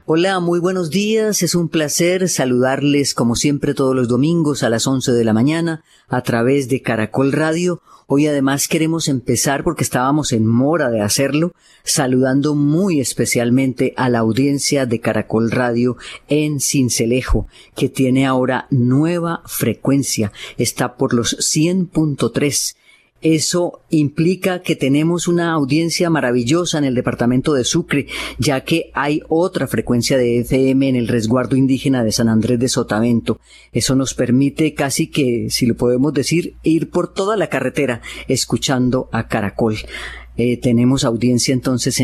Hola, muy buenos días. Es un placer saludarles como siempre todos los domingos a las 11 de la mañana a través de Caracol Radio. Hoy además queremos empezar, porque estábamos en mora de hacerlo, saludando muy especialmente a la audiencia de Caracol Radio en Sincelejo, que tiene ahora nueva frecuencia. Está por los 100.3. Eso implica que tenemos una audiencia maravillosa en el departamento de Sucre, ya que hay otra frecuencia de FM en el resguardo indígena de San Andrés de Sotavento. Eso nos permite casi que, si lo podemos decir, ir por toda la carretera escuchando a Caracol. Tenemos audiencia entonces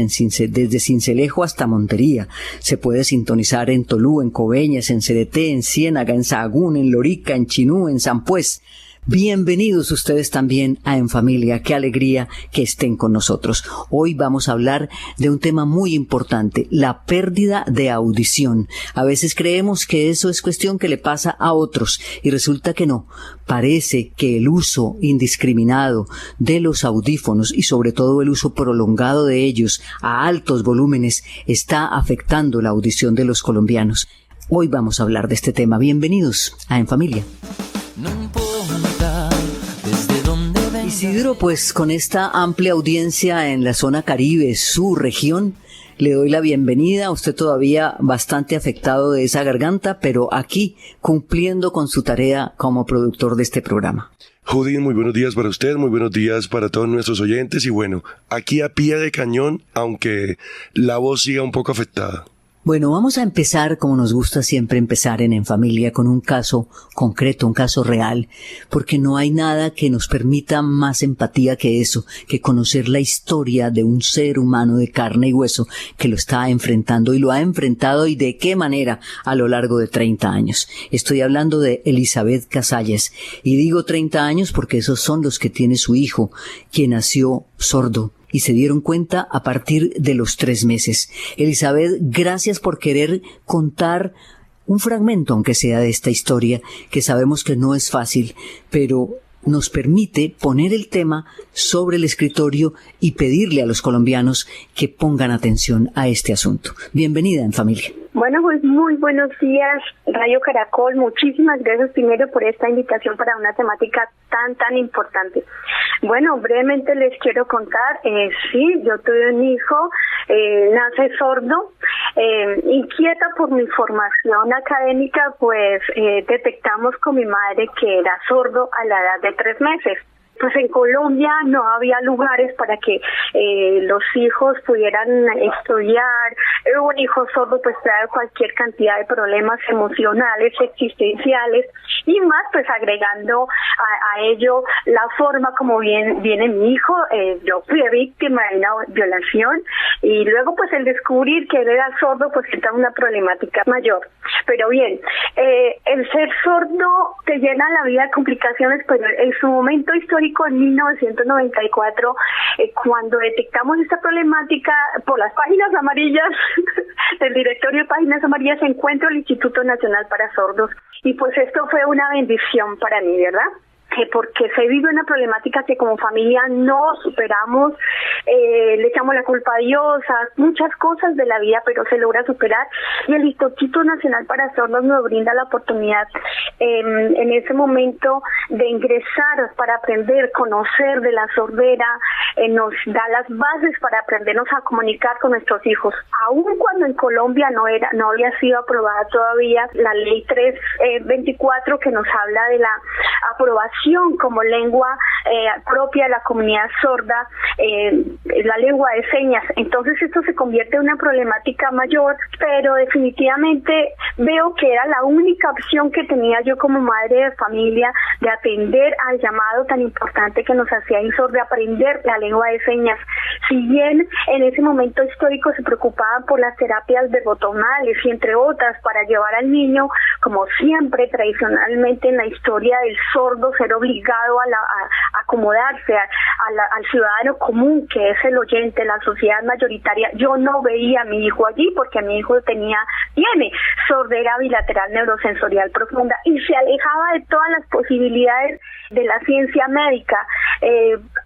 desde Sincelejo hasta Montería. Se puede sintonizar en Tolú, en Coveñas, en Cereté, en Ciénaga, en Sahagún, en Lorica, en Chinú, en Sampués. Bienvenidos ustedes también a En Familia. Qué alegría que estén con nosotros. Hoy vamos a hablar de un tema muy importante, la pérdida de audición. A veces creemos que eso es cuestión que le pasa a otros y resulta que no. Parece que el uso indiscriminado de los audífonos y sobre todo el uso prolongado de ellos a altos volúmenes está afectando la audición de los colombianos. Hoy vamos a hablar de este tema. Bienvenidos a En Familia. No importa desde dónde venga. Isidro, pues con esta amplia audiencia en la zona Caribe, su región, le doy la bienvenida. Usted todavía bastante afectado de esa garganta, pero aquí cumpliendo con su tarea como productor de este programa. Judith, muy buenos días para usted, muy buenos días para todos nuestros oyentes y bueno, aquí a pie de cañón, aunque la voz siga un poco afectada. Bueno, vamos a empezar, como nos gusta siempre empezar en Familia, con un caso concreto, un caso real, porque no hay nada que nos permita más empatía que eso, que conocer la historia de un ser humano de carne y hueso que lo está enfrentando y lo ha enfrentado y de qué manera a lo largo de 30 años. Estoy hablando de Elizabeth Casalles y digo 30 años porque esos son los que tiene su hijo, quien nació sordo. Y se dieron cuenta a partir de los 3 meses. Elizabeth, gracias por querer contar un fragmento, aunque sea de esta historia, que sabemos que no es fácil, pero nos permite poner el tema sobre el escritorio y pedirle a los colombianos que pongan atención a este asunto. Bienvenida En Familia. Bueno, pues muy buenos días, Radio Caracol. Muchísimas gracias primero por esta invitación para una temática tan importante. Bueno, brevemente les quiero contar, sí, yo tuve un hijo, nace sordo, inquieta por mi formación académica, pues detectamos con mi madre que era sordo a la edad de 3 meses. Pues en Colombia no había lugares para que los hijos pudieran estudiar. Un hijo sordo pues trae cualquier cantidad de problemas emocionales, existenciales y más pues agregando a ello la forma como viene mi hijo. Yo fui víctima de una violación y luego pues el descubrir que él era sordo pues era una problemática mayor. Pero bien, el ser sordo te llena la vida de complicaciones, pero en su momento histórico en 1994, cuando detectamos esta problemática por las páginas amarillas del directorio de páginas amarillas, encuentro el Instituto Nacional para Sordos y pues esto fue una bendición para mí, ¿verdad? Porque se vive una problemática que como familia no superamos, le echamos la culpa a Dios, a muchas cosas de la vida, pero se logra superar y el Instituto Nacional para Sordos nos brinda la oportunidad en ese momento de ingresar para aprender, conocer de la sordera, nos da las bases para aprendernos a comunicar con nuestros hijos, aun cuando en Colombia no había sido aprobada todavía la ley 324 que nos habla de la aprobación como lengua propia de la comunidad sorda, la lengua de señas. Entonces esto se convierte en una problemática mayor, pero definitivamente veo que era la única opción que tenía yo como madre de familia de atender al llamado tan importante que nos hacía INSOR de aprender la lengua de señas. Si bien en ese momento histórico se preocupaban por las terapias verbotonales y entre otras para llevar al niño, como siempre tradicionalmente en la historia del sordo, ser obligado a acomodarse al ciudadano común, que es el oyente, la sociedad mayoritaria. Yo no veía a mi hijo allí porque mi hijo tiene sordera bilateral neurosensorial profunda y se alejaba de todas las posibilidades de la ciencia médica.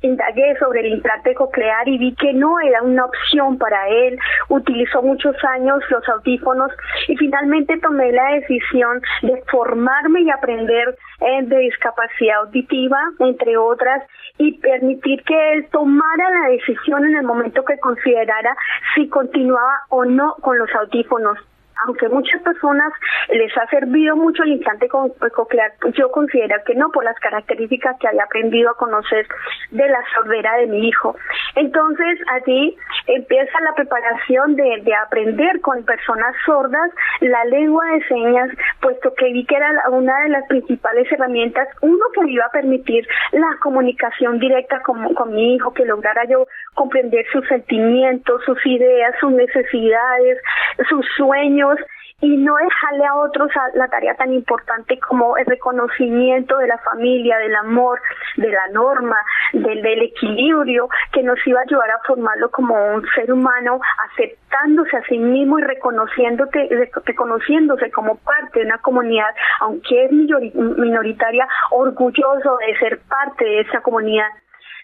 indagué sobre el implante coclear y vi que no era una opción para él. Utilizó muchos años los audífonos y finalmente tomé la decisión de formarme y aprender de discapacidad auditiva, entre otras, y permitir que él tomara la decisión en el momento que considerara si continuaba o no con los audífonos. Aunque muchas personas les ha servido mucho el implante coclear, yo considero que no, por las características que había aprendido a conocer de la sordera de mi hijo. Entonces, allí empieza la preparación de aprender con personas sordas la lengua de señas, puesto que vi que era una de las principales herramientas, uno, que me iba a permitir la comunicación directa con mi hijo, que lograra yo comprender sus sentimientos, sus ideas, sus necesidades, sus sueños, y no dejarle a otros la tarea tan importante como el reconocimiento de la familia, del amor, de la norma, del equilibrio, que nos iba a ayudar a formarlo como un ser humano, aceptándose a sí mismo y reconociéndose como parte de una comunidad, aunque es minoritaria, orgulloso de ser parte de esa comunidad,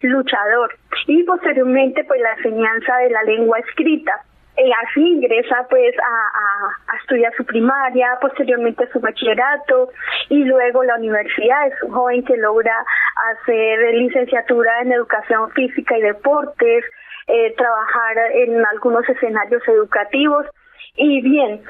luchador. Y posteriormente, pues, la enseñanza de la lengua escrita. Así ingresa pues a estudiar su primaria, posteriormente su bachillerato y luego la universidad. Es un joven que logra hacer licenciatura en educación física y deportes, trabajar en algunos escenarios educativos. Y bien,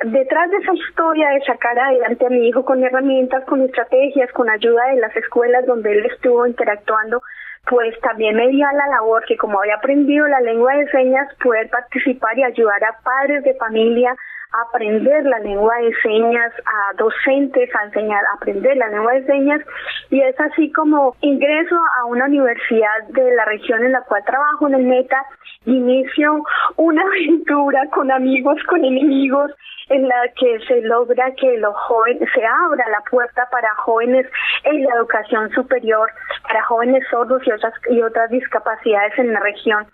detrás de esa historia de sacar adelante a mi hijo con herramientas, con estrategias, con ayuda de las escuelas donde él estuvo interactuando, pues también me dio la labor que, como había aprendido la lengua de señas, poder participar y ayudar a padres de familia a aprender la lengua de señas, a docentes a enseñar a aprender la lengua de señas, y es así como ingreso a una universidad de la región en la cual trabajo, en el Meta, y inicio una aventura con amigos, con enemigos, en la que se logra que los jóvenes, se abra la puerta para jóvenes en la educación superior, para jóvenes sordos y otras discapacidades en la región.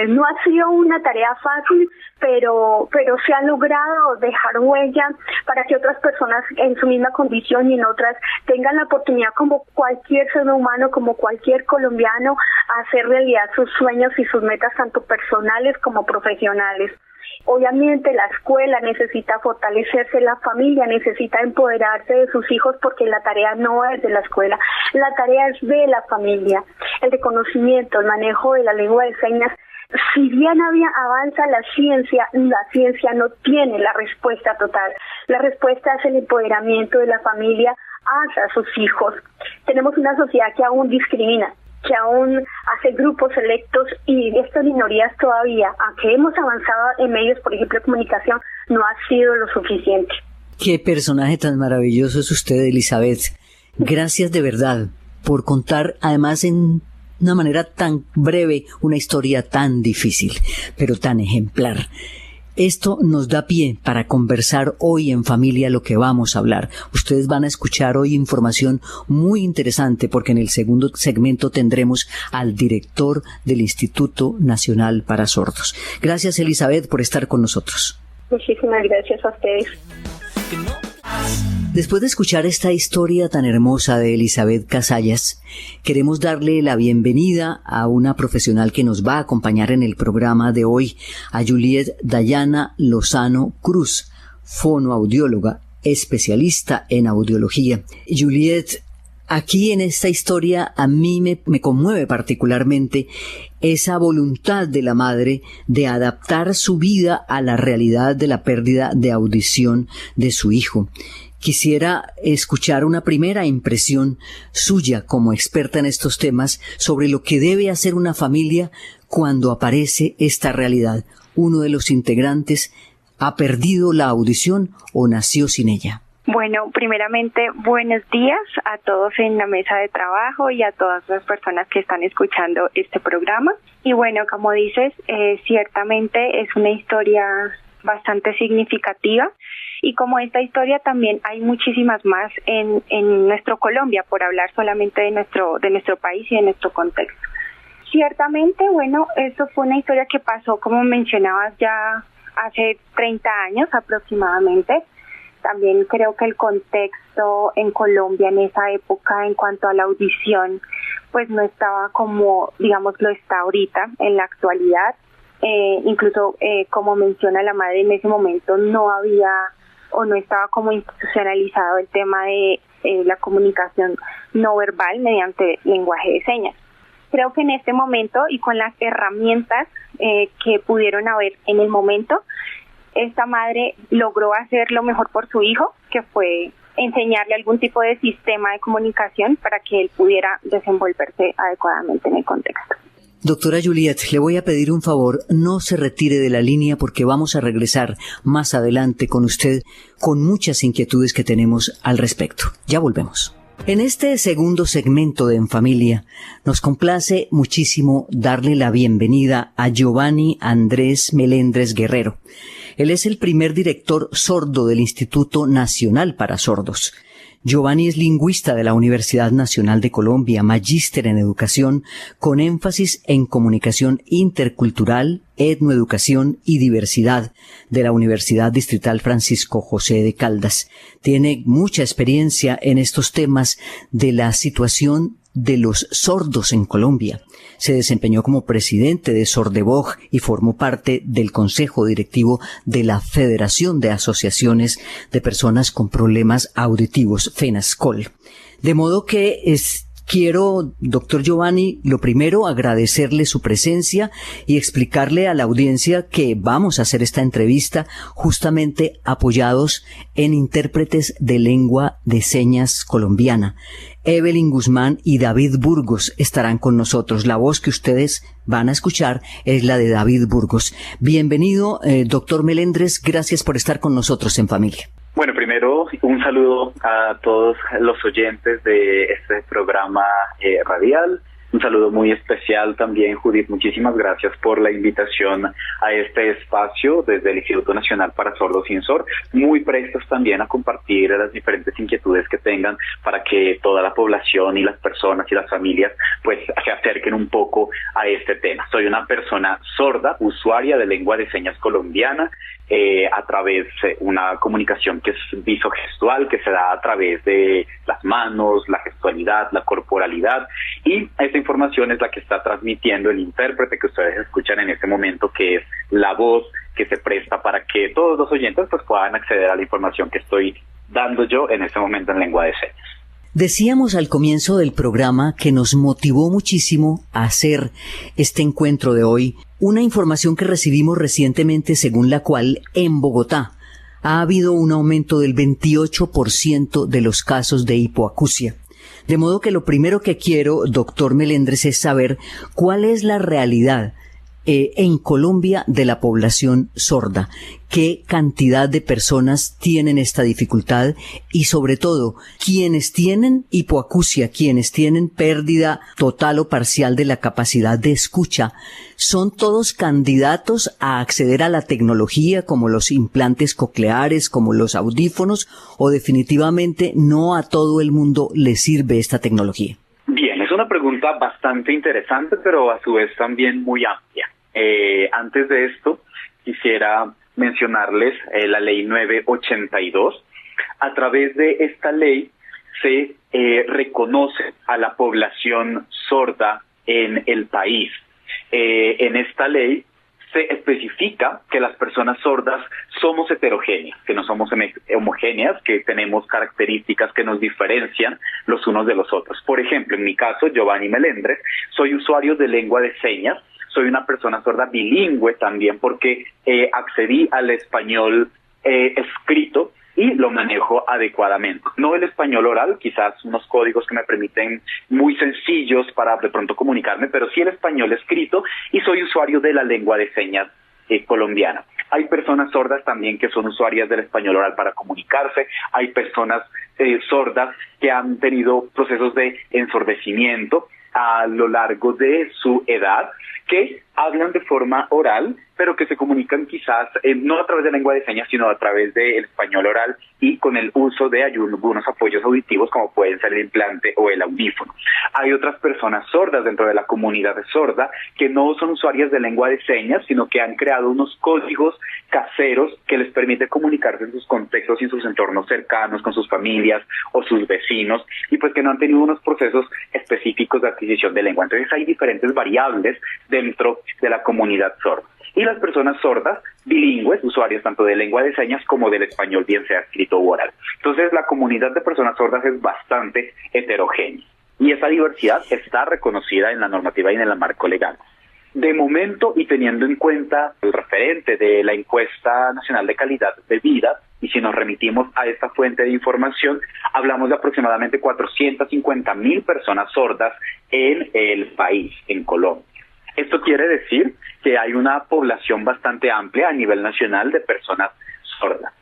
No ha sido una tarea fácil, pero se ha logrado dejar huella para que otras personas en su misma condición y en otras tengan la oportunidad, como cualquier ser humano, como cualquier colombiano, a hacer realidad sus sueños y sus metas, tanto personales como profesionales. Obviamente la escuela necesita fortalecerse, la familia necesita empoderarse de sus hijos, porque la tarea no es de la escuela, la tarea es de la familia. El reconocimiento, el manejo de la lengua de señas, si bien avanza la ciencia no tiene la respuesta total. La respuesta es el empoderamiento de la familia hacia sus hijos. Tenemos una sociedad que aún discrimina, que aún hace grupos selectos, y estas minorías todavía, aunque hemos avanzado en medios, por ejemplo, de comunicación, no ha sido lo suficiente. Qué personaje tan maravilloso es usted, Elizabeth. Gracias de verdad por contar, además en una manera tan breve, una historia tan difícil, pero tan ejemplar. Esto nos da pie para conversar hoy en familia lo que vamos a hablar. Ustedes van a escuchar hoy información muy interesante, porque en el segundo segmento tendremos al director del Instituto Nacional para Sordos. Gracias, Elizabeth, por estar con nosotros. Muchísimas gracias a ustedes. Después de escuchar esta historia tan hermosa de Elizabeth Casallas, queremos darle la bienvenida a una profesional que nos va a acompañar en el programa de hoy, a Juliet Dayana Lozano Cruz, fonoaudióloga, especialista en audiología. Juliet, aquí en esta historia a mí me conmueve particularmente esa voluntad de la madre de adaptar su vida a la realidad de la pérdida de audición de su hijo. Quisiera escuchar una primera impresión suya como experta en estos temas sobre lo que debe hacer una familia cuando aparece esta realidad. Uno de los integrantes ha perdido la audición o nació sin ella. Bueno, primeramente, buenos días a todos en la mesa de trabajo y a todas las personas que están escuchando este programa. Y bueno, como dices, ciertamente es una historia bastante significativa. Y como esta historia también hay muchísimas más en nuestro Colombia, por hablar solamente de nuestro país y de nuestro contexto. Ciertamente, bueno, eso fue una historia que pasó, como mencionabas, ya hace 30 años aproximadamente. También creo que el contexto en Colombia en esa época en cuanto a la audición, pues no estaba como, digamos, lo está ahorita en la actualidad. Incluso, como menciona la madre, en ese momento no había o no estaba como institucionalizado el tema de la comunicación no verbal mediante lenguaje de señas. Creo que en este momento y con las herramientas que pudieron haber en el momento, esta madre logró hacer lo mejor por su hijo, que fue enseñarle algún tipo de sistema de comunicación para que él pudiera desenvolverse adecuadamente en el contexto. Doctora Juliet, le voy a pedir un favor, no se retire de la línea porque vamos a regresar más adelante con usted con muchas inquietudes que tenemos al respecto. Ya volvemos. En este segundo segmento de En Familia, nos complace muchísimo darle la bienvenida a Giovanni Andrés Melendres Guerrero. Él es el primer director sordo del Instituto Nacional para Sordos. Giovanni es lingüista de la Universidad Nacional de Colombia, magíster en educación, con énfasis en comunicación intercultural, etnoeducación y diversidad de la Universidad Distrital Francisco José de Caldas. Tiene mucha experiencia en estos temas de la situación de los sordos en Colombia. Se desempeñó como presidente de Sordebog y formó parte del consejo directivo de la Federación de Asociaciones de Personas con Problemas Auditivos, FENASCOL. De modo que quiero, doctor Giovanni, lo primero, agradecerle su presencia y explicarle a la audiencia que vamos a hacer esta entrevista justamente apoyados en intérpretes de lengua de señas colombiana. Evelyn Guzmán y David Burgos estarán con nosotros. La voz que ustedes van a escuchar es la de David Burgos. Bienvenido, doctor Melendres. Gracias por estar con nosotros en Familia. Bueno, primero un saludo a todos los oyentes de este programa radial. Un saludo muy especial también, Judith. Muchísimas gracias por la invitación a este espacio desde el Instituto Nacional para Sordos Sin SOR. Muy prestos también a compartir las diferentes inquietudes que tengan para que toda la población y las personas y las familias pues se acerquen un poco a este tema. Soy una persona sorda, usuaria de lengua de señas colombiana, a través de una comunicación que es visogestual, que se da a través de las manos, la gestualidad, la corporalidad, y esta información es la que está transmitiendo el intérprete que ustedes escuchan en este momento, que es la voz que se presta para que todos los oyentes pues puedan acceder a la información que estoy dando yo en este momento en lengua de señas. Decíamos al comienzo del programa que nos motivó muchísimo a hacer este encuentro de hoy una información que recibimos recientemente según la cual en Bogotá ha habido un aumento del 28% de los casos de hipoacusia. De modo que lo primero que quiero, doctor Melendres, es saber cuál es la realidad en Colombia de la población sorda. ¿Qué cantidad de personas tienen esta dificultad? Y sobre todo, quienes tienen hipoacusia, quienes tienen pérdida total o parcial de la capacidad de escucha, ¿son todos candidatos a acceder a la tecnología como los implantes cocleares, como los audífonos, o definitivamente no a todo el mundo le sirve esta tecnología? Bien, es una pregunta bastante interesante, pero a su vez también muy amplia. Antes de esto, quisiera mencionarles la ley 982. A través de esta ley se reconoce a la población sorda en el país. En esta ley se especifica que las personas sordas somos heterogéneas, que no somos homogéneas, que tenemos características que nos diferencian los unos de los otros. Por ejemplo, en mi caso, Giovanni Melendres, soy usuario de lengua de señas. Soy una persona sorda bilingüe también porque accedí al español escrito y lo manejo adecuadamente. No el español oral, quizás unos códigos que me permiten muy sencillos para de pronto comunicarme, pero sí el español escrito, y soy usuario de la lengua de señas colombiana. Hay personas sordas también que son usuarias del español oral para comunicarse. Hay personas sordas que han tenido procesos de ensordecimiento a lo largo de su edad que hablan de forma oral, pero que se comunican quizás no a través de lengua de señas, sino a través del español oral y con el uso de algunos apoyos auditivos como pueden ser el implante o el audífono. Hay otras personas sordas dentro de la comunidad sorda que no son usuarias de lengua de señas, sino que han creado unos códigos caseros que les permite comunicarse en sus contextos y en sus entornos cercanos, con sus familias o sus vecinos, y pues que no han tenido unos procesos específicos de adquisición de lengua. Entonces hay diferentes variables dentro de la comunidad sorda. Y las personas sordas, bilingües, usuarios tanto de lengua de señas como del español, bien sea escrito u oral. Entonces la comunidad de personas sordas es bastante heterogénea. Y esa diversidad está reconocida en la normativa y en el marco legal. De momento, y teniendo en cuenta el referente de la Encuesta Nacional de Calidad de Vida, y si nos remitimos a esta fuente de información, hablamos de aproximadamente 450,000 personas sordas en el país, en Colombia. Esto quiere decir que hay una población bastante amplia a nivel nacional de personas sordas.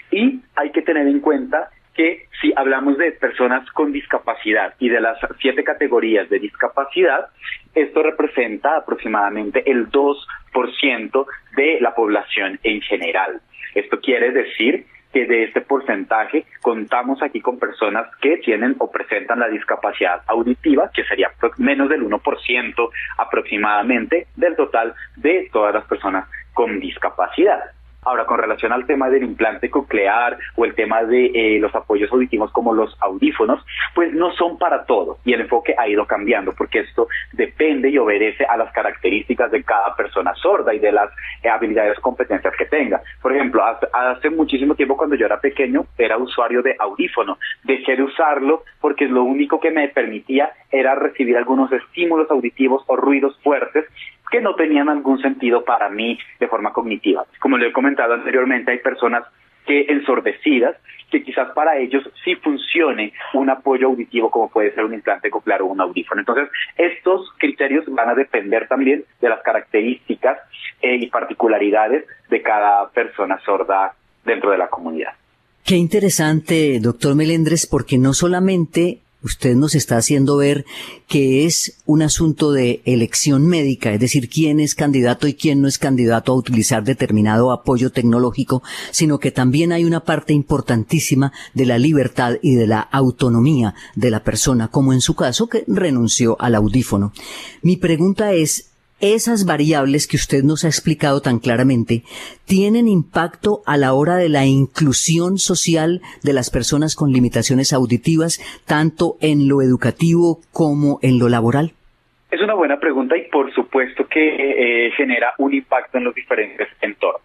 Y hay que tener en cuenta que si hablamos de personas con discapacidad y de las 7 categorías de discapacidad, esto representa aproximadamente el 2% de la población en general. Esto quiere decir que de este porcentaje contamos aquí con personas que tienen o presentan la discapacidad auditiva, que sería menos del 1% aproximadamente del total de todas las personas con discapacidad. Ahora, con relación al tema del implante coclear o el tema de los apoyos auditivos como los audífonos, pues no son para todos y el enfoque ha ido cambiando porque esto depende y obedece a las características de cada persona sorda y de las habilidades o competencias que tenga. Por ejemplo, hace muchísimo tiempo cuando yo era pequeño era usuario de audífono. Dejé de usarlo porque lo único que me permitía era recibir algunos estímulos auditivos o ruidos fuertes que no tenían algún sentido para mí de forma cognitiva. Como le he comentado anteriormente, hay personas que ensordecidas, que quizás para ellos sí funcione un apoyo auditivo como puede ser un implante coclear o un audífono. Entonces, estos criterios van a depender también de las características y particularidades de cada persona sorda dentro de la comunidad. Qué interesante, doctor Melendres, porque no solamente usted nos está haciendo ver que es un asunto de elección médica, es decir, quién es candidato y quién no es candidato a utilizar determinado apoyo tecnológico, sino que también hay una parte importantísima de la libertad y de la autonomía de la persona, como en su caso que renunció al audífono. Mi pregunta es, esas variables que usted nos ha explicado tan claramente, ¿tienen impacto a la hora de la inclusión social de las personas con limitaciones auditivas, tanto en lo educativo como en lo laboral? Es una buena pregunta y por supuesto que genera un impacto en los diferentes entornos.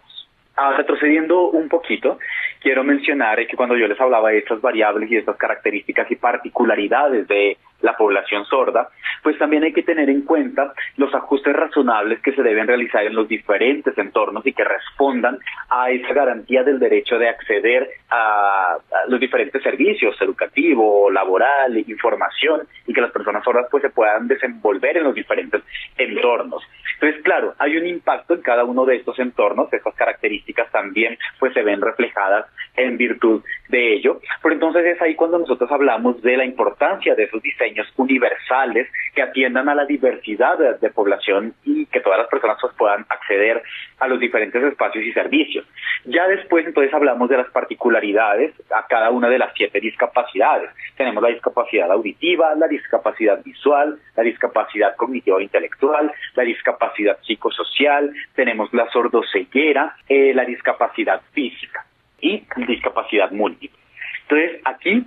Ahora, retrocediendo un poquito, quiero mencionar que cuando yo les hablaba de estas variables y de estas características y particularidades de la población sorda, pues también hay que tener en cuenta los ajustes razonables que se deben realizar en los diferentes entornos y que respondan a esa garantía del derecho de acceder a los diferentes servicios, educativo, laboral, información, y que las personas sordas pues se puedan desenvolver en los diferentes entornos. Entonces, claro, hay un impacto en cada uno de estos entornos, estas características también pues se ven reflejadas en virtud de ello, pero entonces es ahí cuando nosotros hablamos de la importancia de esos diseños universales que atiendan a la diversidad de población y que todas las personas pues puedan acceder a los diferentes espacios y servicios. Ya después entonces hablamos de las particularidades a cada una de las 7 discapacidades. Tenemos la discapacidad auditiva, la discapacidad visual, la discapacidad cognitiva e intelectual, la discapacidad psicosocial, tenemos la sordoceguera, la discapacidad física y discapacidad múltiple. Entonces, aquí,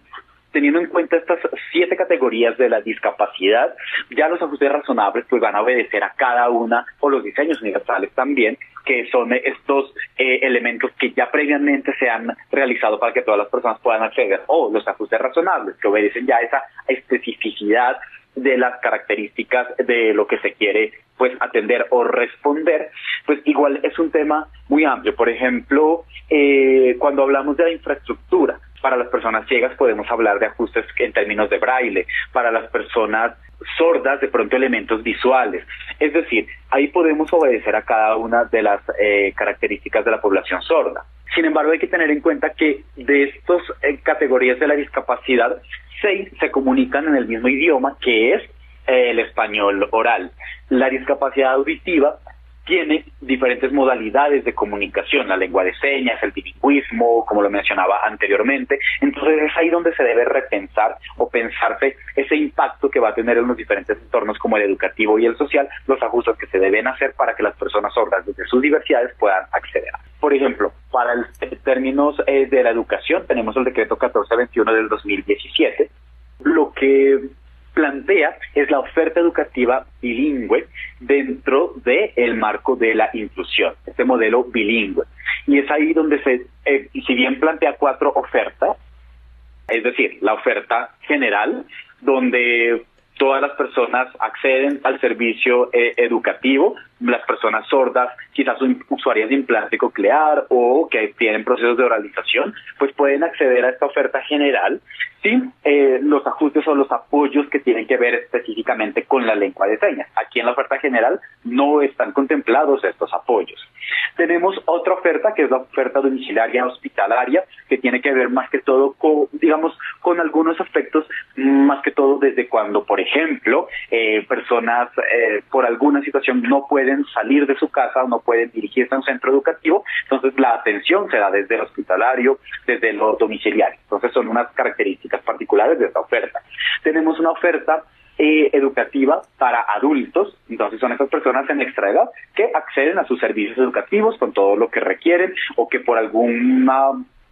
teniendo en cuenta estas 7 categorías de la discapacidad, ya los ajustes razonables pues van a obedecer a cada una, o los diseños universales también, que son estos elementos que ya previamente se han realizado para que todas las personas puedan acceder, o los ajustes razonables, que obedecen ya a esa especificidad de las características de lo que se quiere pues atender o responder, pues igual es un tema muy amplio. Por ejemplo, cuando hablamos de la infraestructura, para las personas ciegas podemos hablar de ajustes en términos de braille, para las personas sordas de pronto elementos visuales, es decir, ahí podemos obedecer a cada una de las características de la población sorda. Sin embargo, hay que tener en cuenta que de estas categorías de la discapacidad, 6 se comunican en el mismo idioma, que es el español oral. La discapacidad auditiva tiene diferentes modalidades de comunicación, la lengua de señas, el bilingüismo, como lo mencionaba anteriormente. Entonces es ahí donde se debe repensar o pensarse ese impacto que va a tener en los diferentes entornos como el educativo y el social, los ajustes que se deben hacer para que las personas sordas desde sus diversidades puedan acceder. Por ejemplo, para términos de la educación, tenemos el decreto 1421 del 2017, lo que plantea es la oferta educativa bilingüe dentro del marco de la inclusión, este modelo bilingüe. Y es ahí donde si bien plantea 4 ofertas, es decir, la oferta general, donde todas las personas acceden al servicio educativo, las personas sordas, quizás son usuarias de implante coclear o que tienen procesos de oralización, pues pueden acceder a esta oferta general sin los ajustes o los apoyos que tienen que ver específicamente con la lengua de señas. Aquí en la oferta general no están contemplados estos apoyos. Tenemos otra oferta que es la oferta domiciliaria hospitalaria, que tiene que ver más que todo con algunos aspectos, más que todo desde cuando, por ejemplo, personas por alguna situación no pueden salir de su casa o no pueden dirigirse a un centro educativo, entonces la atención se da desde el hospitalario, desde lo domiciliario. Entonces son unas características particulares de esta oferta. Tenemos una oferta educativa para adultos, entonces son esas personas en extra edad que acceden a sus servicios educativos con todo lo que requieren o que por alguna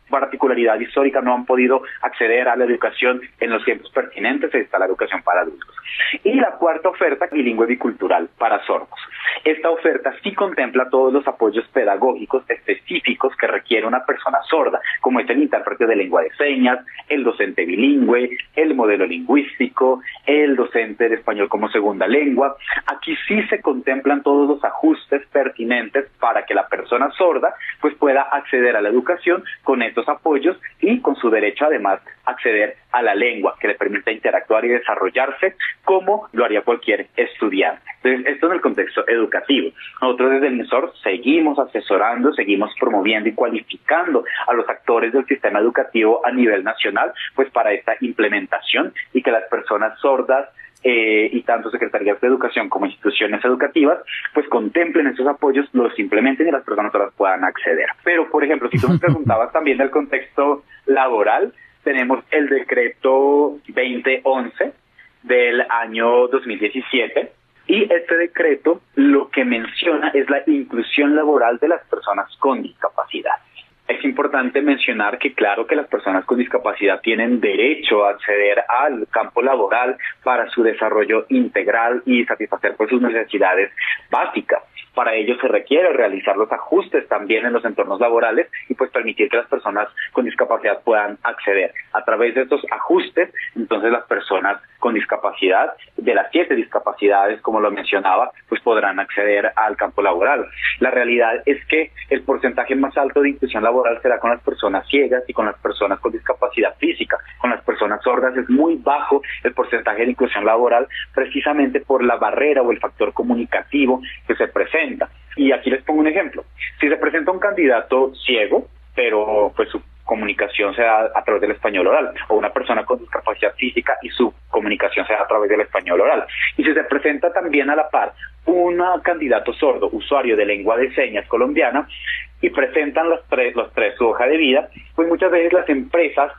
particularidad histórica no han podido acceder a la educación en los tiempos pertinentes. Está la educación para adultos. Y la cuarta oferta, bilingüe bicultural para sordos. Esta oferta sí contempla todos los apoyos pedagógicos específicos que requiere una persona sorda, como es el intérprete de lengua de señas, el docente bilingüe, el modelo lingüístico, el docente de español como segunda lengua. Aquí sí se contemplan todos los ajustes pertinentes para que la persona sorda pues pueda acceder a la educación con estos apoyos y con su derecho además acceder a la lengua que le permita interactuar y desarrollarse como lo haría cualquier estudiante. Entonces, esto en el contexto educativo. Nosotros desde el MINSOR seguimos asesorando, seguimos promoviendo y cualificando a los actores del sistema educativo a nivel nacional, pues para esta implementación y que las personas sordas y tanto secretarías de educación como instituciones educativas pues contemplen esos apoyos, los implementen y las personas sordas puedan acceder. Pero, por ejemplo, si tú me preguntabas también del contexto laboral, tenemos el decreto 2011 del año 2017 y este decreto lo que menciona es la inclusión laboral de las personas con discapacidad. Es importante mencionar que claro que las personas con discapacidad tienen derecho a acceder al campo laboral para su desarrollo integral y satisfacer pues sus necesidades básicas. Para ello se requiere realizar los ajustes también en los entornos laborales y pues permitir que las personas con discapacidad puedan acceder. A través de estos ajustes, entonces las personas con discapacidad, de las 7 discapacidades, como lo mencionaba, pues podrán acceder al campo laboral. La realidad es que el porcentaje más alto de inclusión laboral será con las personas ciegas y con las personas con discapacidad física. Con las personas sordas es muy bajo el porcentaje de inclusión laboral, precisamente por la barrera o el factor comunicativo que se presenta. Y aquí les pongo un ejemplo. Si se presenta un candidato ciego, pero pues su comunicación se da a través del español oral, o una persona con discapacidad física y su comunicación se da a través del español oral. Y si se presenta también a la par un candidato sordo, usuario de lengua de señas colombiana, y presentan los tres su hoja de vida, pues muchas veces las empresas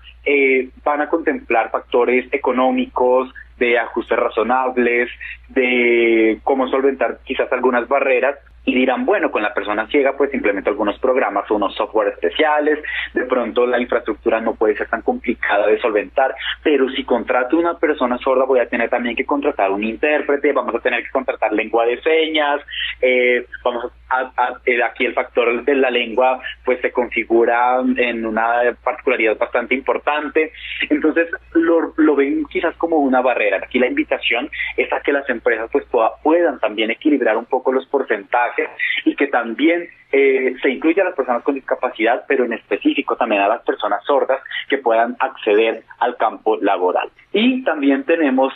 van a contemplar factores económicos, de ajustes razonables, de cómo solventar quizás algunas barreras, y dirán, bueno, con la persona ciega pues implemento algunos programas o unos software especiales, de pronto la infraestructura no puede ser tan complicada de solventar, pero si contrato una persona sorda voy a tener también que contratar un intérprete, vamos a tener que contratar lengua de señas, aquí el factor de la lengua pues se configura en una particularidad bastante importante, entonces lo ven quizás como una barrera. Aquí la invitación es a que las empresas pues puedan también equilibrar un poco los porcentajes y que también se incluya a las personas con discapacidad, pero en específico también a las personas sordas que puedan acceder al campo laboral. Y también tenemos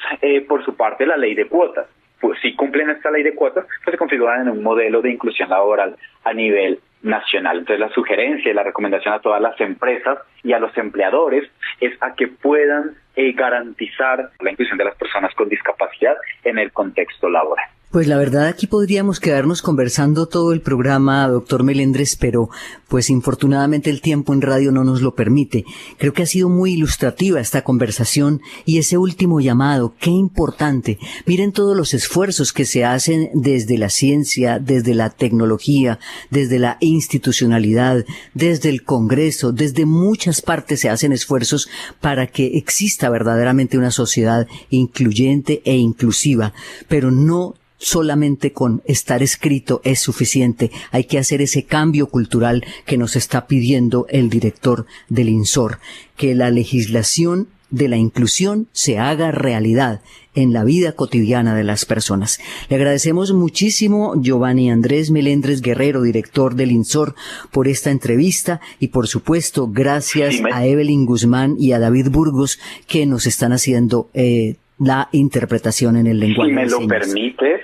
por su parte la ley de cuotas. Pues si cumplen esta ley de cuotas, pues se configuran en un modelo de inclusión laboral a nivel nacional. Entonces la sugerencia y la recomendación a todas las empresas y a los empleadores es a que puedan garantizar la inclusión de las personas con discapacidad en el contexto laboral. Pues la verdad aquí podríamos quedarnos conversando todo el programa, doctor Melendres, pero pues infortunadamente el tiempo en radio no nos lo permite. Creo que ha sido muy ilustrativa esta conversación y ese último llamado, qué importante. Miren todos los esfuerzos que se hacen desde la ciencia, desde la tecnología, desde la institucionalidad, desde el Congreso, desde muchas partes se hacen esfuerzos para que exista verdaderamente una sociedad incluyente e inclusiva, pero no solamente con estar escrito es suficiente. Hay que hacer ese cambio cultural que nos está pidiendo el director del INSOR, que la legislación de la inclusión se haga realidad en la vida cotidiana de las personas. Le agradecemos muchísimo Giovanni Andrés Melendres Guerrero, director del INSOR, por esta entrevista y por supuesto gracias a Evelyn Guzmán y a David Burgos que nos están haciendo la interpretación en el lenguaje de señas.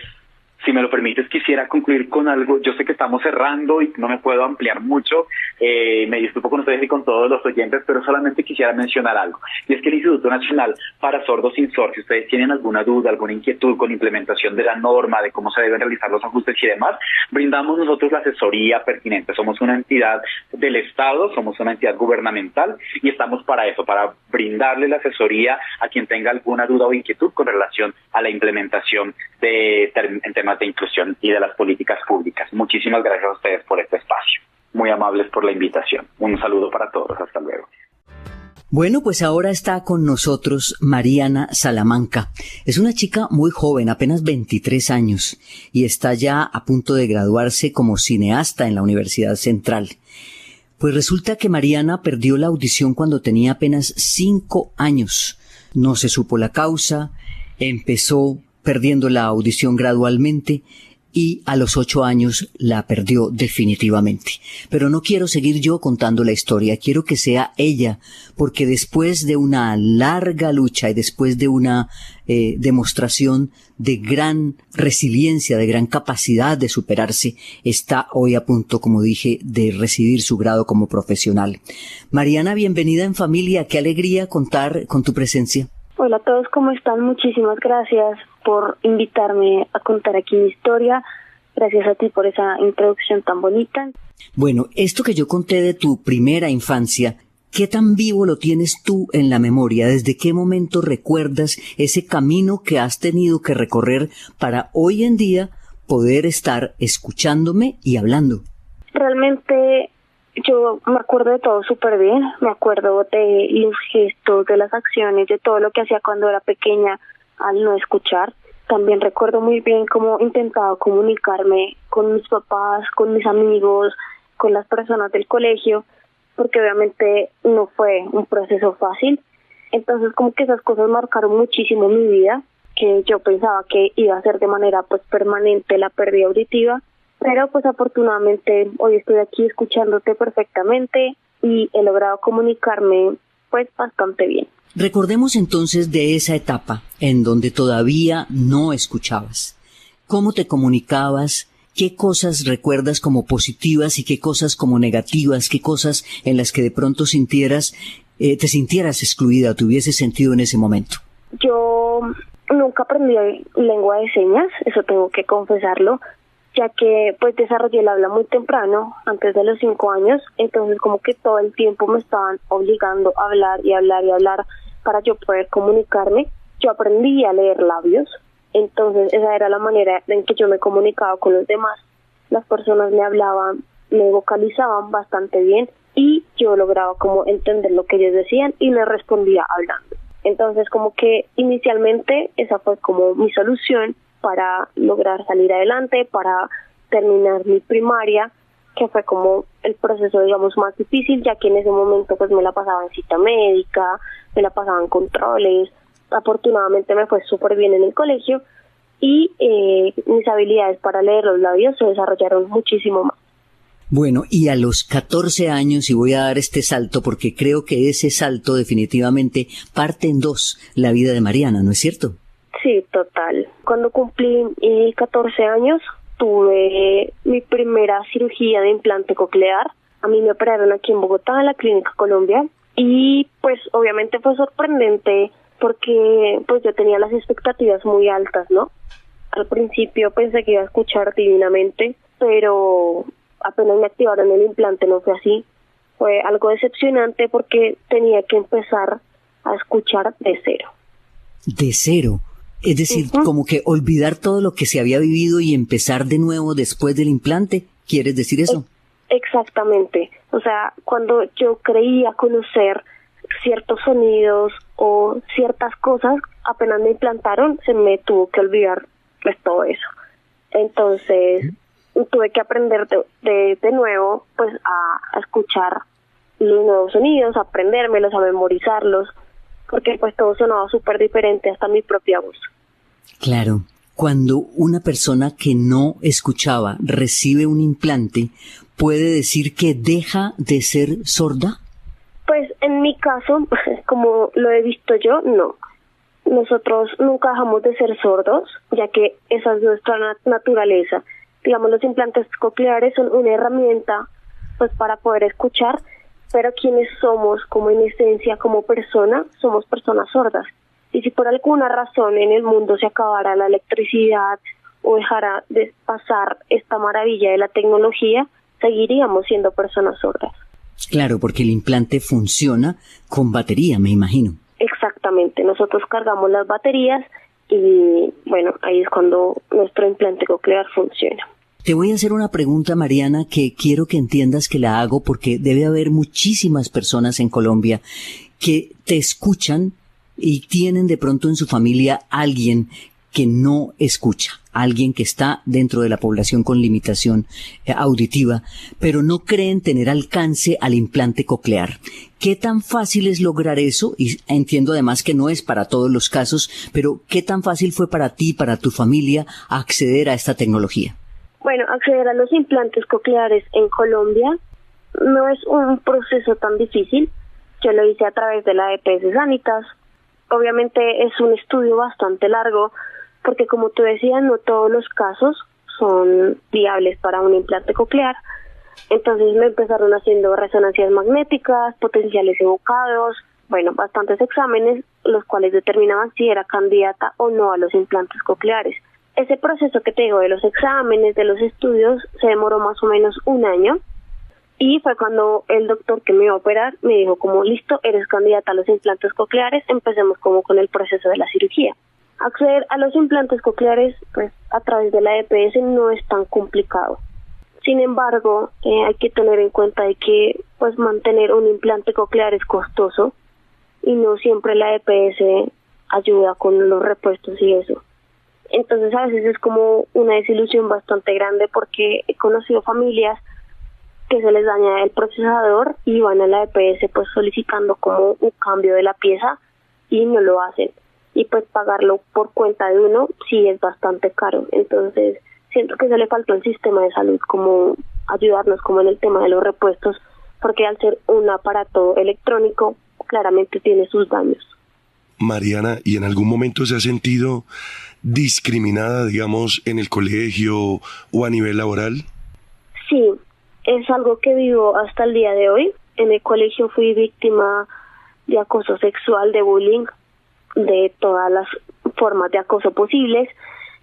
Si me lo permites, quisiera concluir con algo. Yo sé que estamos cerrando y no me puedo ampliar mucho. Me disculpo con ustedes y con todos los oyentes, pero solamente quisiera mencionar algo. Y es que el Instituto Nacional para Sordos INSOR, si ustedes tienen alguna duda, alguna inquietud con implementación de la norma, de cómo se deben realizar los ajustes y demás, brindamos nosotros la asesoría pertinente. Somos una entidad del Estado, somos una entidad gubernamental y estamos para eso, para brindarle la asesoría a quien tenga alguna duda o inquietud con relación a la implementación en temas de inclusión y de las políticas públicas. Muchísimas gracias a ustedes por este espacio. Muy amables por la invitación. Un saludo para todos. Hasta luego. Bueno, pues ahora está con nosotros Mariana Salamanca. Es una chica muy joven, apenas 23 años, y está ya a punto de graduarse como cineasta en la Universidad Central. Pues resulta que Mariana perdió la audición cuando tenía apenas 5 años. No se supo la causa, empezó perdiendo la audición gradualmente y a los 8 años la perdió definitivamente. Pero no quiero seguir yo contando la historia, quiero que sea ella, porque después de una larga lucha y después de una demostración de gran resiliencia, de gran capacidad de superarse, está hoy a punto, como dije, de recibir su grado como profesional. Mariana, bienvenida en familia, qué alegría contar con tu presencia. Hola a todos, ¿cómo están? Muchísimas gracias por invitarme a contar aquí mi historia. Gracias a ti por esa introducción tan bonita. Bueno, esto que yo conté de tu primera infancia, ¿qué tan vivo lo tienes tú en la memoria? ¿Desde qué momento recuerdas ese camino que has tenido que recorrer para hoy en día poder estar escuchándome y hablando? Realmente yo me acuerdo de todo súper bien, me acuerdo de los gestos, de las acciones, de todo lo que hacía cuando era pequeña al no escuchar. También recuerdo muy bien cómo intentaba comunicarme con mis papás, con mis amigos, con las personas del colegio, porque obviamente no fue un proceso fácil. Entonces como que esas cosas marcaron muchísimo mi vida, que yo pensaba que iba a ser de manera pues permanente la pérdida auditiva. Pero pues afortunadamente hoy estoy aquí escuchándote perfectamente y he logrado comunicarme pues bastante bien. Recordemos entonces de esa etapa en donde todavía no escuchabas. ¿Cómo te comunicabas? ¿Qué cosas recuerdas como positivas y qué cosas como negativas? ¿Qué cosas en las que de pronto te sintieras excluida o te hubieses sentido en ese momento? Yo nunca aprendí lengua de señas, eso tengo que confesarlo, ya que pues desarrollé el habla muy temprano, antes de los 5 años, entonces como que todo el tiempo me estaban obligando a hablar y hablar y hablar para yo poder comunicarme. Yo aprendí a leer labios, entonces esa era la manera en que yo me comunicaba con los demás. Las personas me hablaban, me vocalizaban bastante bien y yo lograba como entender lo que ellos decían y les respondía hablando. Entonces como que inicialmente esa fue como mi solución para lograr salir adelante, para terminar mi primaria, que fue como el proceso, digamos, más difícil, ya que en ese momento pues me la pasaba en cita médica, me la pasaba en controles. Afortunadamente me fue súper bien en el colegio y mis habilidades para leer los labios se desarrollaron muchísimo más. Bueno, y a los 14 años, y voy a dar este salto porque creo que ese salto definitivamente parte en dos la vida de Mariana, ¿no es cierto? Sí, total. Cuando cumplí 14 años tuve mi primera cirugía de implante coclear. A mí me operaron aquí en Bogotá, en la Clínica Colombia, y pues obviamente fue sorprendente porque pues yo tenía las expectativas muy altas, ¿no? Al principio pensé que iba a escuchar divinamente, pero apenas me activaron el implante no fue así. Fue algo decepcionante porque tenía que empezar a escuchar de cero. De cero. Es decir, como que olvidar todo lo que se había vivido y empezar de nuevo después del implante. ¿Quieres decir eso? Exactamente. O sea, cuando yo creía conocer ciertos sonidos o ciertas cosas, apenas me implantaron, se me tuvo que olvidar pues todo eso. Entonces, tuve que aprender de nuevo pues a escuchar los nuevos sonidos, a aprendérmelos, a memorizarlos, porque pues todo sonaba súper diferente, hasta mi propia voz. Claro. Cuando una persona que no escuchaba recibe un implante, ¿puede decir que deja de ser sorda? Pues en mi caso, como lo he visto yo, no. Nosotros nunca dejamos de ser sordos, ya que esa es nuestra naturaleza. Digamos, los implantes cocleares son una herramienta pues para poder escuchar, pero quienes somos como en esencia, como persona, somos personas sordas. Y si por alguna razón en el mundo se acabara la electricidad o dejara de pasar esta maravilla de la tecnología, seguiríamos siendo personas sordas. Claro, porque el implante funciona con batería, me imagino. Exactamente, nosotros cargamos las baterías y bueno, ahí es cuando nuestro implante coclear funciona. Te voy a hacer una pregunta, Mariana, que quiero que entiendas que la hago porque debe haber muchísimas personas en Colombia que te escuchan y tienen de pronto en su familia alguien que no escucha, alguien que está dentro de la población con limitación auditiva, pero no creen tener alcance al implante coclear. ¿Qué tan fácil es lograr eso? Y entiendo además que no es para todos los casos, pero ¿qué tan fácil fue para ti, para tu familia, acceder a esta tecnología? Bueno, acceder a los implantes cocleares en Colombia no es un proceso tan difícil. Yo lo hice a través de la EPS Sanitas. Obviamente es un estudio bastante largo porque, como tú decías, no todos los casos son viables para un implante coclear. Entonces me empezaron haciendo resonancias magnéticas, potenciales evocados, bueno, bastantes exámenes, los cuales determinaban si era candidata o no a los implantes cocleares. Ese proceso que te digo de los exámenes, de los estudios, se demoró más o menos 1 año. Y fue cuando el doctor que me iba a operar me dijo como, listo, eres candidata a los implantes cocleares, empecemos como con el proceso de la cirugía. Acceder a los implantes cocleares pues a través de la EPS no es tan complicado. Sin embargo, hay que tener en cuenta de que pues mantener un implante coclear es costoso y no siempre la EPS ayuda con los repuestos y eso. Entonces a veces es como una desilusión bastante grande porque he conocido familias que se les daña el procesador y van a la EPS pues solicitando como un cambio de la pieza y no lo hacen. Y pues pagarlo por cuenta de uno sí es bastante caro. Entonces siento que se le faltó al sistema de salud como ayudarnos como en el tema de los repuestos, porque al ser un aparato electrónico claramente tiene sus daños. Mariana, ¿y en algún momento se ha sentido discriminada, digamos, en el colegio o a nivel laboral? Sí, es algo que vivo hasta el día de hoy. En el colegio fui víctima de acoso sexual, de bullying, de todas las formas de acoso posibles,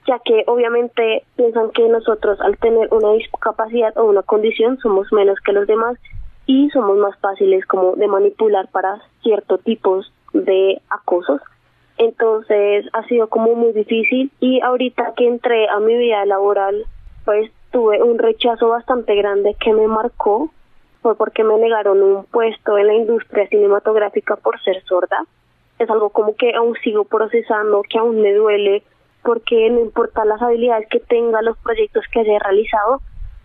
ya que obviamente piensan que nosotros al tener una discapacidad o una condición somos menos que los demás y somos más fáciles como de manipular para ciertos tipos de acosos. Entonces ha sido como muy difícil y ahorita que entré a mi vida laboral pues tuve un rechazo bastante grande que me marcó. Fue porque me negaron un puesto en la industria cinematográfica por ser sorda. Es algo como que aún sigo procesando, que aún me duele, porque no importa las habilidades que tenga, los proyectos que haya realizado,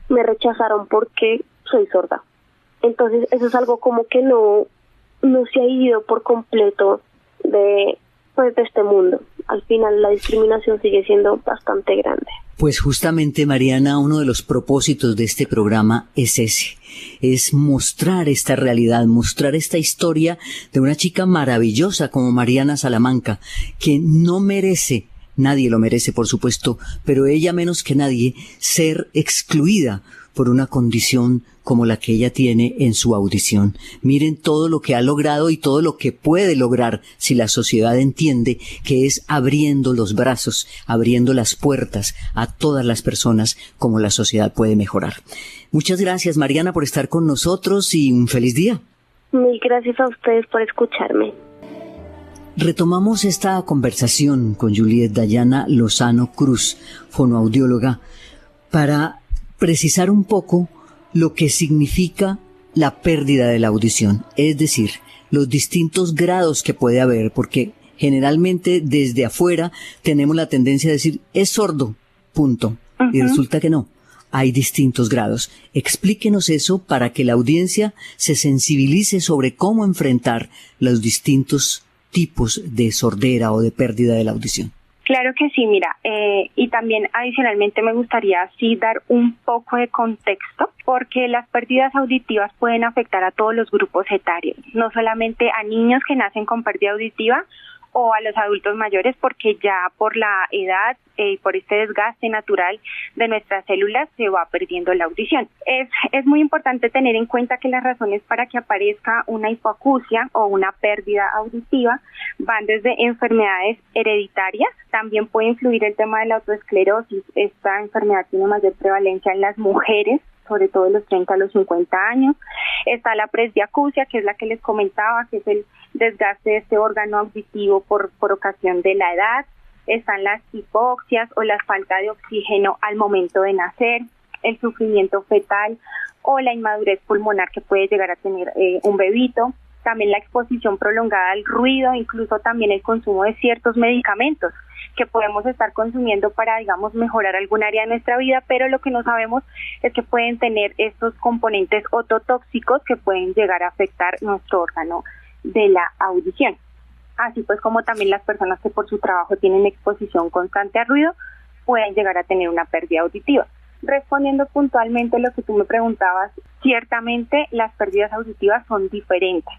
me rechazaron porque soy sorda. Entonces eso es algo como que no se ha ido por completo de este mundo. Al final la discriminación sigue siendo bastante grande. Pues justamente, Mariana, uno de los propósitos de este programa es ese, es mostrar esta realidad, mostrar esta historia de una chica maravillosa como Mariana Salamanca, que no merece nadie lo merece, por supuesto, pero ella menos que nadie, ser excluida por una condición como la que ella tiene en su audición. Miren todo lo que ha logrado y todo lo que puede lograr si la sociedad entiende que es abriendo los brazos, abriendo las puertas a todas las personas como la sociedad puede mejorar. Muchas gracias, Mariana, por estar con nosotros y un feliz día. Mil gracias a ustedes por escucharme. Retomamos esta conversación con Juliet Dayana Lozano Cruz, fonoaudióloga, para precisar un poco lo que significa la pérdida de la audición, es decir, los distintos grados que puede haber, porque generalmente desde afuera tenemos la tendencia a decir es sordo, punto, y resulta que no, hay distintos grados. Explíquenos eso para que la audiencia se sensibilice sobre cómo enfrentar los distintos tipos de sordera o de pérdida de la audición. Claro que sí, mira, y también adicionalmente me gustaría así dar un poco de contexto, porque las pérdidas auditivas pueden afectar a todos los grupos etarios, no solamente a niños que nacen con pérdida auditiva o a los adultos mayores, porque ya por la edad y por este desgaste natural de nuestras células se va perdiendo la audición. Es muy importante tener en cuenta que las razones para que aparezca una hipoacusia o una pérdida auditiva van desde enfermedades hereditarias, también puede influir el tema de la autoesclerosis. Esta enfermedad tiene mayor prevalencia en las mujeres, sobre todo de los 30 a los 50 años. Está la presbiacusia, que es la que les comentaba, que es el desgaste de este órgano auditivo por ocasión de la edad. Están las hipoxias o la falta de oxígeno al momento de nacer, el sufrimiento fetal o la inmadurez pulmonar que puede llegar a tener un bebito. También la exposición prolongada al ruido, incluso también el consumo de ciertos medicamentos que podemos estar consumiendo para, digamos, mejorar algún área de nuestra vida, pero lo que no sabemos es que pueden tener estos componentes ototóxicos que pueden llegar a afectar nuestro órgano de la audición. Así pues como también las personas que por su trabajo tienen exposición constante a ruido pueden llegar a tener una pérdida auditiva. Respondiendo puntualmente a lo que tú me preguntabas, ciertamente las pérdidas auditivas son diferentes.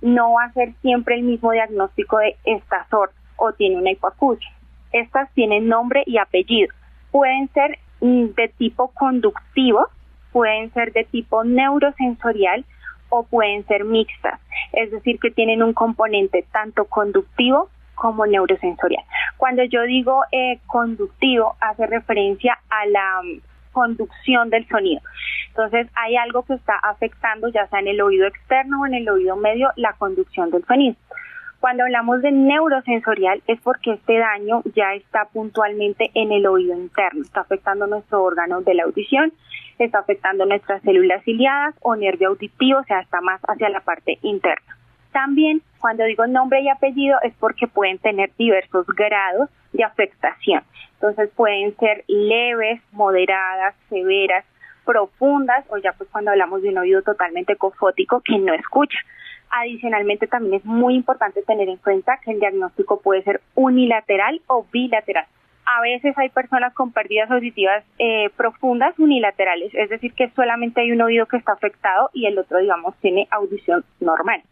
No va a ser siempre el mismo diagnóstico de está sordo o tiene una hipoacusia. Estas tienen nombre y apellido. Pueden ser de tipo conductivo, pueden ser de tipo neurosensorial o pueden ser mixtas. Es decir, que tienen un componente tanto conductivo como neurosensorial. Cuando yo digo conductivo, hace referencia a la conducción del sonido. Entonces, hay algo que está afectando, ya sea en el oído externo o en el oído medio, la conducción del sonido. Cuando hablamos de neurosensorial es porque este daño ya está puntualmente en el oído interno, está afectando nuestro órgano de la audición, está afectando nuestras células ciliadas o nervio auditivo, o sea, está más hacia la parte interna. También, cuando digo nombre y apellido, es porque pueden tener diversos grados de afectación. Entonces, pueden ser leves, moderadas, severas, profundas, o ya pues cuando hablamos de un oído totalmente cofótico que no escucha. Adicionalmente, también es muy importante tener en cuenta que el diagnóstico puede ser unilateral o bilateral. A veces hay personas con pérdidas auditivas profundas unilaterales, es decir, que solamente hay un oído que está afectado y el otro, digamos, tiene audición normal.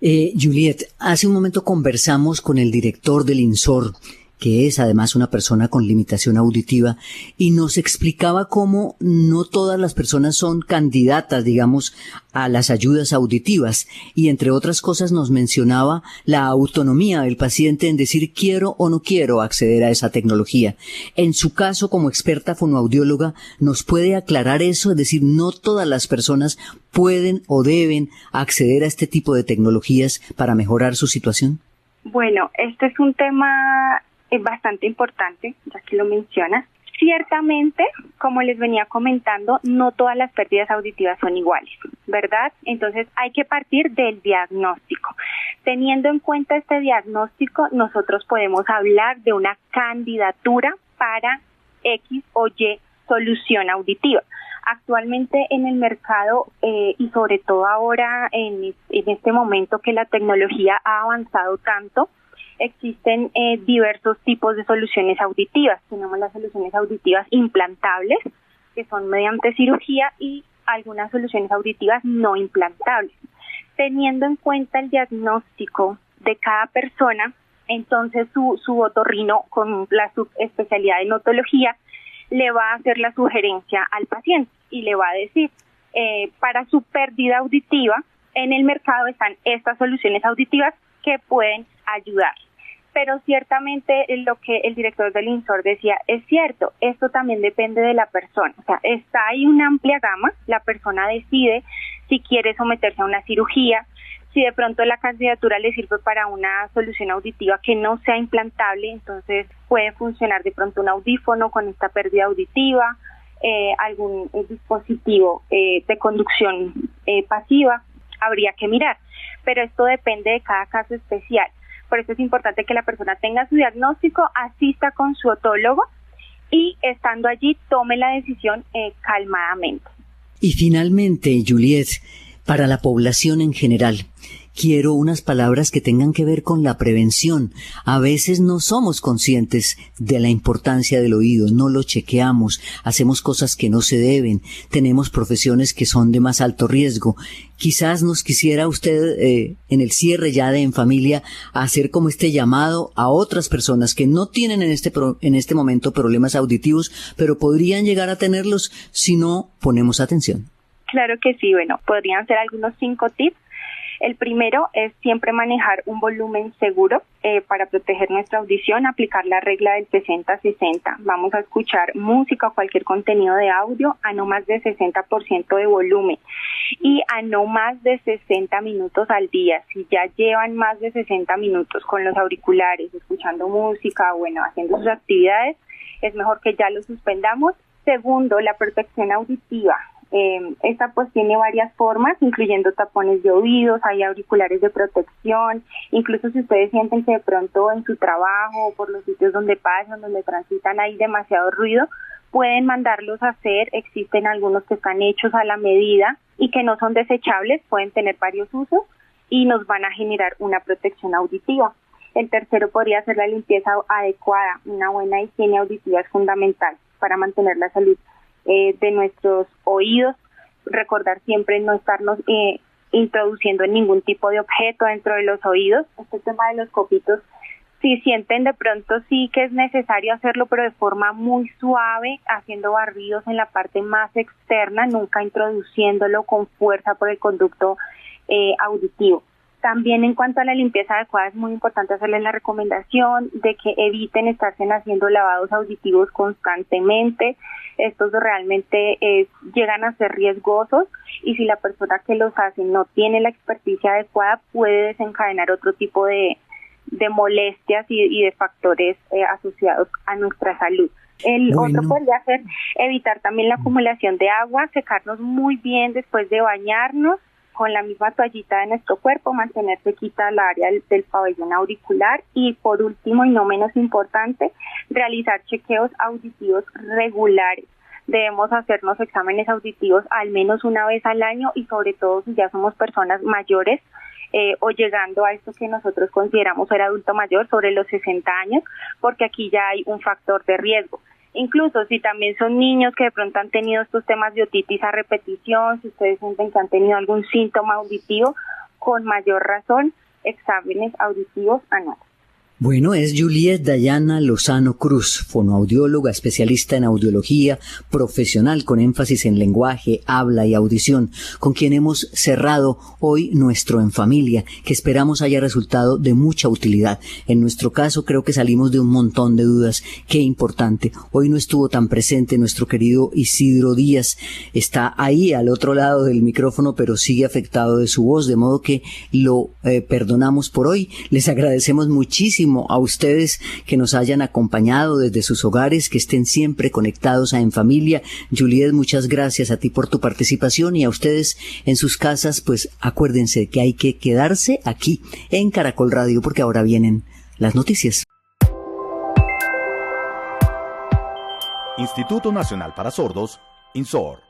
Juliet, hace un momento conversamos con el director del INSOR, que es además una persona con limitación auditiva, y nos explicaba cómo no todas las personas son candidatas, digamos, a las ayudas auditivas, y entre otras cosas nos mencionaba la autonomía del paciente en decir quiero o no quiero acceder a esa tecnología. En su caso, como experta fonoaudióloga, ¿nos puede aclarar eso? Es decir, no todas las personas pueden o deben acceder a este tipo de tecnologías para mejorar su situación. Bueno, este es un tema bastante importante, ya que lo mencionas. Ciertamente, como les venía comentando, no todas las pérdidas auditivas son iguales, ¿verdad? Entonces hay que partir del diagnóstico. Teniendo en cuenta este diagnóstico, nosotros podemos hablar de una candidatura para X o Y solución auditiva. Actualmente en el mercado y sobre todo ahora en este momento que la tecnología ha avanzado tanto, existen diversos tipos de soluciones auditivas. Tenemos las soluciones auditivas implantables, que son mediante cirugía, y algunas soluciones auditivas no implantables. Teniendo en cuenta el diagnóstico de cada persona, Entonces su otorrino con la subespecialidad en otología le va a hacer la sugerencia al paciente y le va a decir, para su pérdida auditiva, en el mercado están estas soluciones auditivas que pueden ayudar. Pero ciertamente lo que el director del INSOR decía es cierto, esto también depende de la persona. O sea, está ahí una amplia gama, la persona decide si quiere someterse a una cirugía, si de pronto la candidatura le sirve para una solución auditiva que no sea implantable, entonces puede funcionar de pronto un audífono con esta pérdida auditiva, algún dispositivo de conducción pasiva, habría que mirar. Pero esto depende de cada caso especial. Por eso es importante que la persona tenga su diagnóstico, asista con su otólogo y estando allí tome la decisión calmadamente. Y finalmente, Juliet, para la población en general, quiero unas palabras que tengan que ver con la prevención. A veces no somos conscientes de la importancia del oído, no lo chequeamos, hacemos cosas que no se deben, tenemos profesiones que son de más alto riesgo. Quizás nos quisiera usted, en el cierre ya de En Familia, hacer como este llamado a otras personas que no tienen en este momento problemas auditivos, pero podrían llegar a tenerlos si no ponemos atención. Claro que sí, bueno, podrían ser algunos 5 tips. El primero es siempre manejar un volumen seguro para proteger nuestra audición, aplicar la regla del 60-60. Vamos a escuchar música o cualquier contenido de audio a no más de 60% de volumen y a no más de 60 minutos al día. Si ya llevan más de 60 minutos con los auriculares, escuchando música, haciendo sus actividades, es mejor que ya lo suspendamos. Segundo, la protección auditiva. Esta pues tiene varias formas, incluyendo tapones de oídos, hay auriculares de protección, incluso si ustedes sienten que de pronto en su trabajo o por los sitios donde pasan, donde transitan hay demasiado ruido, pueden mandarlos a hacer. Existen algunos que están hechos a la medida y que no son desechables, pueden tener varios usos y nos van a generar una protección auditiva. El tercero podría ser la limpieza adecuada. Una buena higiene auditiva es fundamental para mantener la salud de nuestros oídos. Recordar siempre no estarnos introduciendo en ningún tipo de objeto dentro de los oídos. Este tema de los copitos, si sienten de pronto sí que es necesario hacerlo, pero de forma muy suave, haciendo barridos en la parte más externa, nunca introduciéndolo con fuerza por el conducto auditivo. También en cuanto a la limpieza adecuada es muy importante hacerles la recomendación de que eviten estarse haciendo lavados auditivos constantemente. Estos realmente llegan a ser riesgosos y si la persona que los hace no tiene la experticia adecuada puede desencadenar otro tipo de molestias y de factores asociados a nuestra salud. Otro podría ser evitar también la acumulación de agua, secarnos muy bien después de bañarnos con la misma toallita de nuestro cuerpo, mantener sequita la área del pabellón auricular y por último y no menos importante, realizar chequeos auditivos regulares. Debemos hacernos exámenes auditivos al menos una vez al año y sobre todo si ya somos personas mayores o llegando a esto que nosotros consideramos ser adulto mayor, sobre los 60 años, porque aquí ya hay un factor de riesgo. Incluso si también son niños que de pronto han tenido estos temas de otitis a repetición, si ustedes sienten que han tenido algún síntoma auditivo, con mayor razón, exámenes auditivos anuales. Bueno, es Juliet Dayana Lozano Cruz, fonoaudióloga, especialista en audiología, profesional con énfasis en lenguaje, habla y audición, con quien hemos cerrado hoy nuestro En Familia, que esperamos haya resultado de mucha utilidad. En nuestro caso creo que salimos de un montón de dudas. Qué importante. Hoy no estuvo tan presente nuestro querido Isidro Díaz. Está ahí al otro lado del micrófono, pero sigue afectado de su voz, de modo que lo perdonamos por hoy. Les agradecemos muchísimo a ustedes que nos hayan acompañado desde sus hogares, que estén siempre conectados a En Familia. Juliet, muchas gracias a ti por tu participación y a ustedes en sus casas, pues acuérdense que hay que quedarse aquí en Caracol Radio porque ahora vienen las noticias. Instituto Nacional para Sordos, INSOR.